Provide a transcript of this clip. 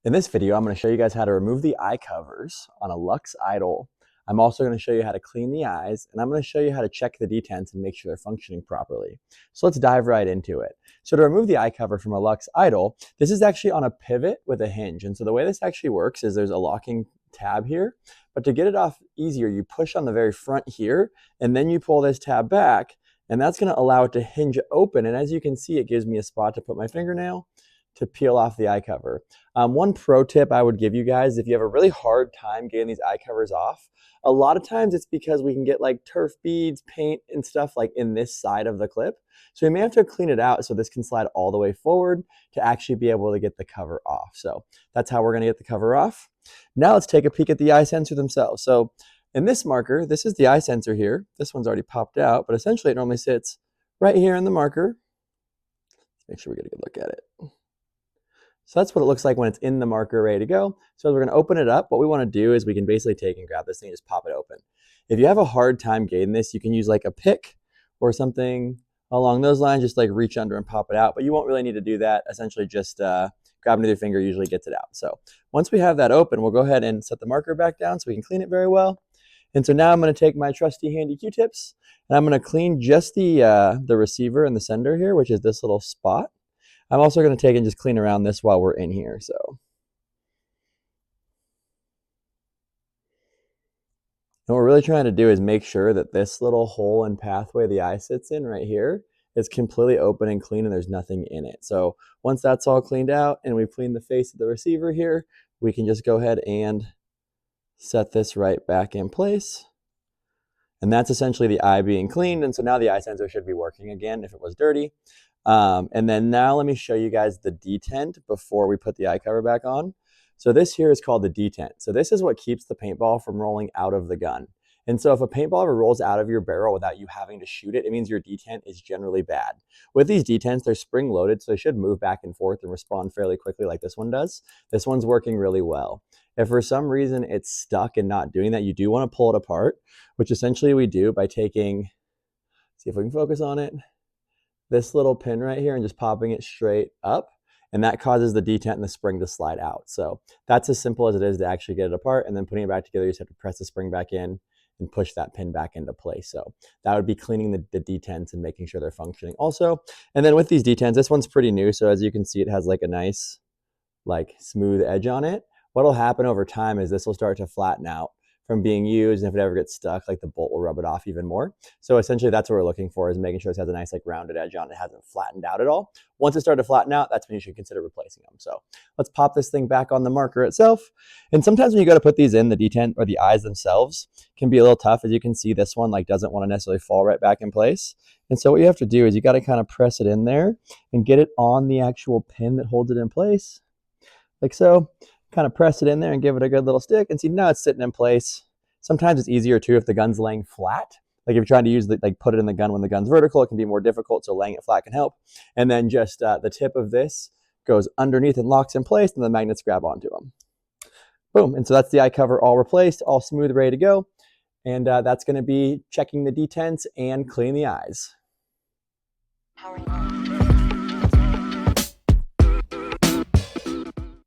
In this video, I'm going to show you guys how to remove the eye covers on a Luxe IDOL. I'm also going to show you how to clean the eyes, and I'm going to show you how to check the detents and make sure they're functioning properly. So let's dive right into it. So to remove the eye cover from a Luxe IDOL, this is actually on a pivot with a hinge. And so the way this actually works is there's a locking tab here, but to get it off easier, you push on the very front here, and then you pull this tab back, and that's going to allow it to hinge open. And as you can see, it gives me a spot to put my fingernail to peel off the eye cover. One pro tip I would give you guys, if you have a really hard time getting these eye covers off, a lot of times it's because we can get like turf beads, paint, and stuff like in this side of the clip. So we may have to clean it out so this can slide all the way forward to actually be able to get the cover off. So that's how we're gonna get the cover off. Now let's take a peek at the eye sensor themselves. So in this marker, this is the eye sensor here. This one's already popped out, but essentially it normally sits right here in the marker. Let's make sure we get a good look at it. So that's what it looks like when it's in the marker ready to go. So we're going to open it up. What we want to do is we can basically take and grab this thing and just pop it open. If you have a hard time getting this, you can use like a pick or something along those lines, just like reach under and pop it out. But you won't really need to do that. Essentially just grabbing with your finger usually gets it out. So once we have that open, we'll go ahead and set the marker back down so we can clean it very well. And so now I'm going to take my trusty handy Q-tips and I'm going to clean just the receiver and the sender here, which is this little spot. I'm also going to take and just clean around this while we're in here. So, and what we're really trying to do is make sure that this little hole and pathway the eye sits in right here is completely open and clean and there's nothing in it. So once that's all cleaned out and we've cleaned the face of the receiver here, we can just go ahead and set this right back in place. And that's essentially the eye being cleaned. And so now the eye sensor should be working again if it was dirty. And then now let me show you guys the detent before we put the eye cover back on. So this here is called the detent. So this is what keeps the paintball from rolling out of the gun. And so if a paintball ever rolls out of your barrel without you having to shoot it, it means your detent is generally bad. With these detents, they're spring loaded, so they should move back and forth and respond fairly quickly like this one does. This one's working really well. If for some reason it's stuck and not doing that, you do want to pull it apart, which essentially we do by taking, see if we can focus on it, this little pin right here and just popping it straight up, and that causes the detent and the spring to slide out. So that's as simple as it is to actually get it apart, and then putting it back together, you just have to press the spring back in and push that pin back into place. So that would be cleaning the detents and making sure they're functioning also. And then with these detents, this one's pretty new, so as you can see, it has like a nice like smooth edge on it. What'll happen over time is this will start to flatten out from being used, and if it ever gets stuck, like the bolt will rub it off even more. So essentially that's what we're looking for, is making sure this has a nice like rounded edge on it. It hasn't flattened out at all. Once it started to flatten out, that's when you should consider replacing them. So let's pop this thing back on the marker itself. And sometimes when you go to put these in, the detent or the eyes themselves can be a little tough. As you can see, this one like doesn't want to necessarily fall right back in place. And so what you have to do is you got to kind of press it in there and get it on the actual pin that holds it in place, like so. Kind of press it in there and give it a good little stick, and see now it's sitting in place. Sometimes it's easier too if the gun's laying flat. Like if you're trying to use like put it in the gun when the gun's vertical, it can be more difficult, so laying it flat can help. And then just the tip of this goes underneath and locks in place, and the magnets grab onto them. Boom, and so that's the eye cover all replaced, all smooth, ready to go. And that's going to be checking the detents and cleaning the eyes.